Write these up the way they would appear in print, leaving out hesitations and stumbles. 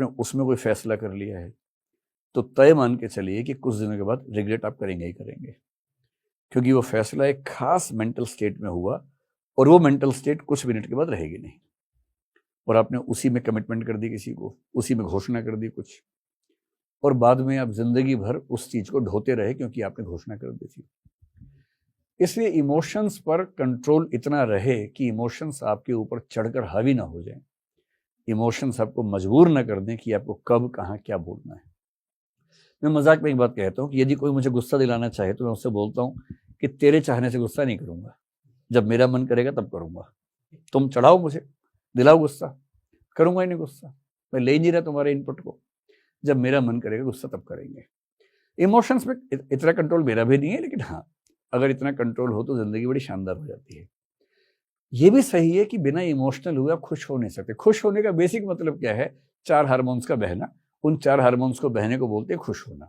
आपने उसमें कोई फैसला कर लिया है तो तय मान के चलिए कि कुछ दिनों के बाद रिग्रेट आप करेंगे ही करेंगे, क्योंकि वो फैसला एक खास मेंटल स्टेट में हुआ और वो मेंटल स्टेट कुछ मिनट के बाद रहेगी नहीं, और आपने उसी में कमिटमेंट कर दी किसी को, उसी में घोषणा कर दी कुछ, और बाद में आप जिंदगी भर उस चीज को ढोते रहे क्योंकि आपने घोषणा कर दी थी। इसलिए इमोशंस पर कंट्रोल इतना रहे कि इमोशंस आपके ऊपर चढ़कर हावी ना हो जाएं, इमोशंस आपको मजबूर ना कर दें कि आपको कब कहाँ क्या बोलना है। मैं मजाक में एक बात कहता हूँ कि यदि कोई मुझे गुस्सा दिलाना चाहे तो मैं उससे बोलता हूँ कि तेरे चाहने से गुस्सा नहीं करूंगा, जब मेरा मन करेगा तब करूंगा। तुम चढ़ाओ मुझे, दिलाओ गुस्सा, करूंगा ही नहीं गुस्सा, मैं ले नहीं रहा तुम्हारे इनपुट को, जब मेरा मन करेगा गुस्सा तब करेंगे। इमोशंस में इतना कंट्रोल मेरा भी नहीं है, लेकिन हाँ अगर इतना कंट्रोल हो तो जिंदगी बड़ी शानदार हो जाती है। ये भी सही है कि बिना इमोशनल हुए आप खुश हो नहीं सकते। खुश होने का बेसिक मतलब क्या है? 4 हार्मोन्स का बहना। उन 4 हार्मोन्स को बहने को बोलते हैं खुश होना।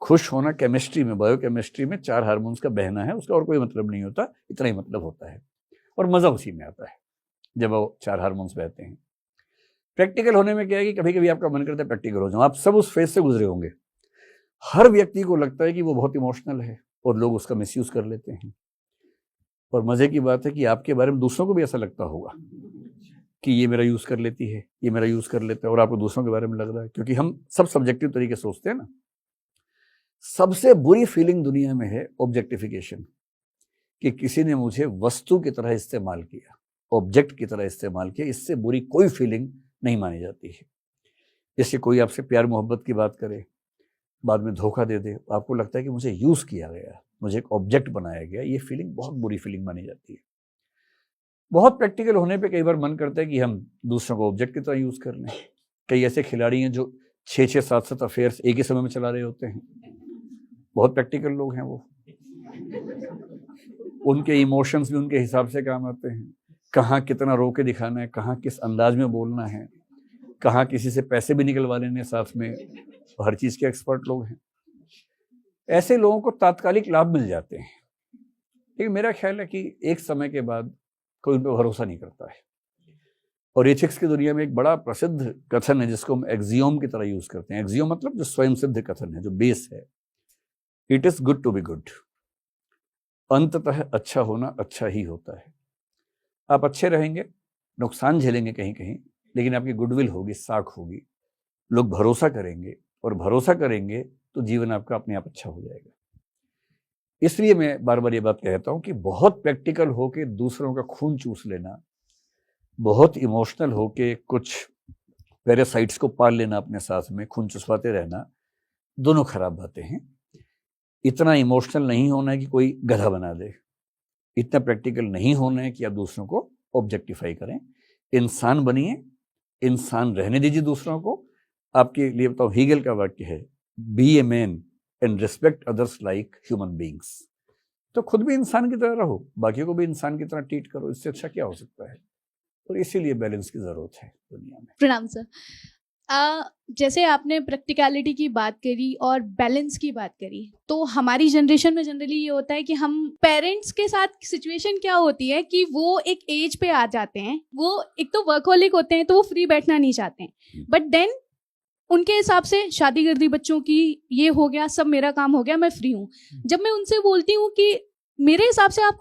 खुश होना केमिस्ट्री में, बायोकेमिस्ट्री में 4 हार्मोन्स का बहना है, उसका और कोई मतलब नहीं होता, इतना ही मतलब होता है, और मजा उसी में आता है जब वो 4 हार्मोन्स बहते हैं। प्रैक्टिकल होने में क्या है कि कभी कभी आपका मन करता है प्रैक्टिकल हो जाओ। आप सब उस फेज से गुजरे होंगे। हर व्यक्ति को लगता है कि वो बहुत इमोशनल है और लोग उसका मिसयूज कर लेते हैं, और मजे की बात है कि आपके बारे में दूसरों को भी ऐसा लगता होगा कि ये मेरा यूज कर लेती है, ये मेरा यूज कर लेता है, और आपको दूसरों के बारे में लग रहा है, क्योंकि हम सब सब्जेक्टिव तरीके से सोचते हैं ना। सबसे बुरी फीलिंग दुनिया में है ऑब्जेक्टिफिकेशन, कि किसी ने मुझे वस्तु की तरह इस्तेमाल किया, ऑब्जेक्ट की तरह इस्तेमाल किया। इससे बुरी कोई फीलिंग नहीं मानी जाती है। जैसे कोई आपसे प्यार मोहब्बत की बात करे, बाद में धोखा दे दे, आपको लगता है कि मुझे यूज किया गया, मुझे एक ऑब्जेक्ट बनाया गया, ये फीलिंग बहुत बुरी फीलिंग मानी जाती है। बहुत प्रैक्टिकल होने पे कई बार मन करता है कि हम दूसरों को ऑब्जेक्ट की तरह यूज कर लें। कई ऐसे खिलाड़ी हैं जो 6-6, 7-7 अफेयर्स एक ही समय में चला रहे होते हैं। बहुत प्रैक्टिकल लोग हैं वो। उनके इमोशंस भी उनके हिसाब से काम आते हैं। कहाँ कितना रो के दिखाना है, कहाँ किस अंदाज में बोलना है, कहाँ किसी से पैसे भी निकलवा लेने साथ में, हर चीज के एक्सपर्ट लोग हैं। ऐसे लोगों को तात्कालिक लाभ मिल जाते हैं, लेकिन मेरा ख्याल है कि एक समय के बाद कोई उन पर भरोसा नहीं करता है। और एथिक्स की दुनिया में एक बड़ा प्रसिद्ध कथन है जिसको हम एक्सियोम की तरह यूज करते हैं। एक्सियोम मतलब जो स्वयं सिद्ध कथन है, जो बेस है। It is good to be good. अंततः अच्छा होना अच्छा ही होता है। आप अच्छे रहेंगे, नुकसान झेलेंगे कहीं कहीं, लेकिन आपकी गुडविल होगी, साख होगी, लोग भरोसा करेंगे, और भरोसा करेंगे तो जीवन आपका अपने आप अच्छा हो जाएगा। इसलिए मैं बार बार ये बात कहता हूं कि बहुत प्रैक्टिकल होके दूसरों का खून चूस लेना, बहुत इमोशनल होके कुछ पैरासाइट्स को पाल लेना अपने साथ में, खून चुसवाते रहना, दोनों खराब बातें हैं। इतना इमोशनल नहीं होना है कि कोई गधा बना दे, इतना प्रैक्टिकल नहीं होना है कि आप दूसरों को ऑब्जेक्टिफाई करें। इंसान बनिए, इंसान रहने दीजिए दूसरों को। आपके लिए बताओ, हीगल का वाक्य है, be a man and respect others like human beings. तो खुद भी इंसान की तरह रहो, बाकी को भी इंसान की तरह ट्रीट करो। इससे अच्छा क्या हो सकता है? और इसीलिए बैलेंस की जरूरत है दुनिया में। प्रणाम सर। जैसे आपने प्रैक्टिकलिटी की बात करी और बैलेंस की बात करी, तो हमारी जनरेशन में जनरली ये होता है कि हम पेरेंट्स के साथ सिचुएशन क्या होती है कि वो एक एज पे आ जाते हैं, वो एक तो वर्कहोलिक होते हैं, तो वो फ्री बैठना नहीं चाहते हैं, बट देन उनके हिसाब से शादी कर दी बच्चों की, ये हो गया, सब मेरा काम हो गया, मैं फ्री हूँ। जब मैं उनसे बोलती हूँ कि मेरे हिसाब से आपको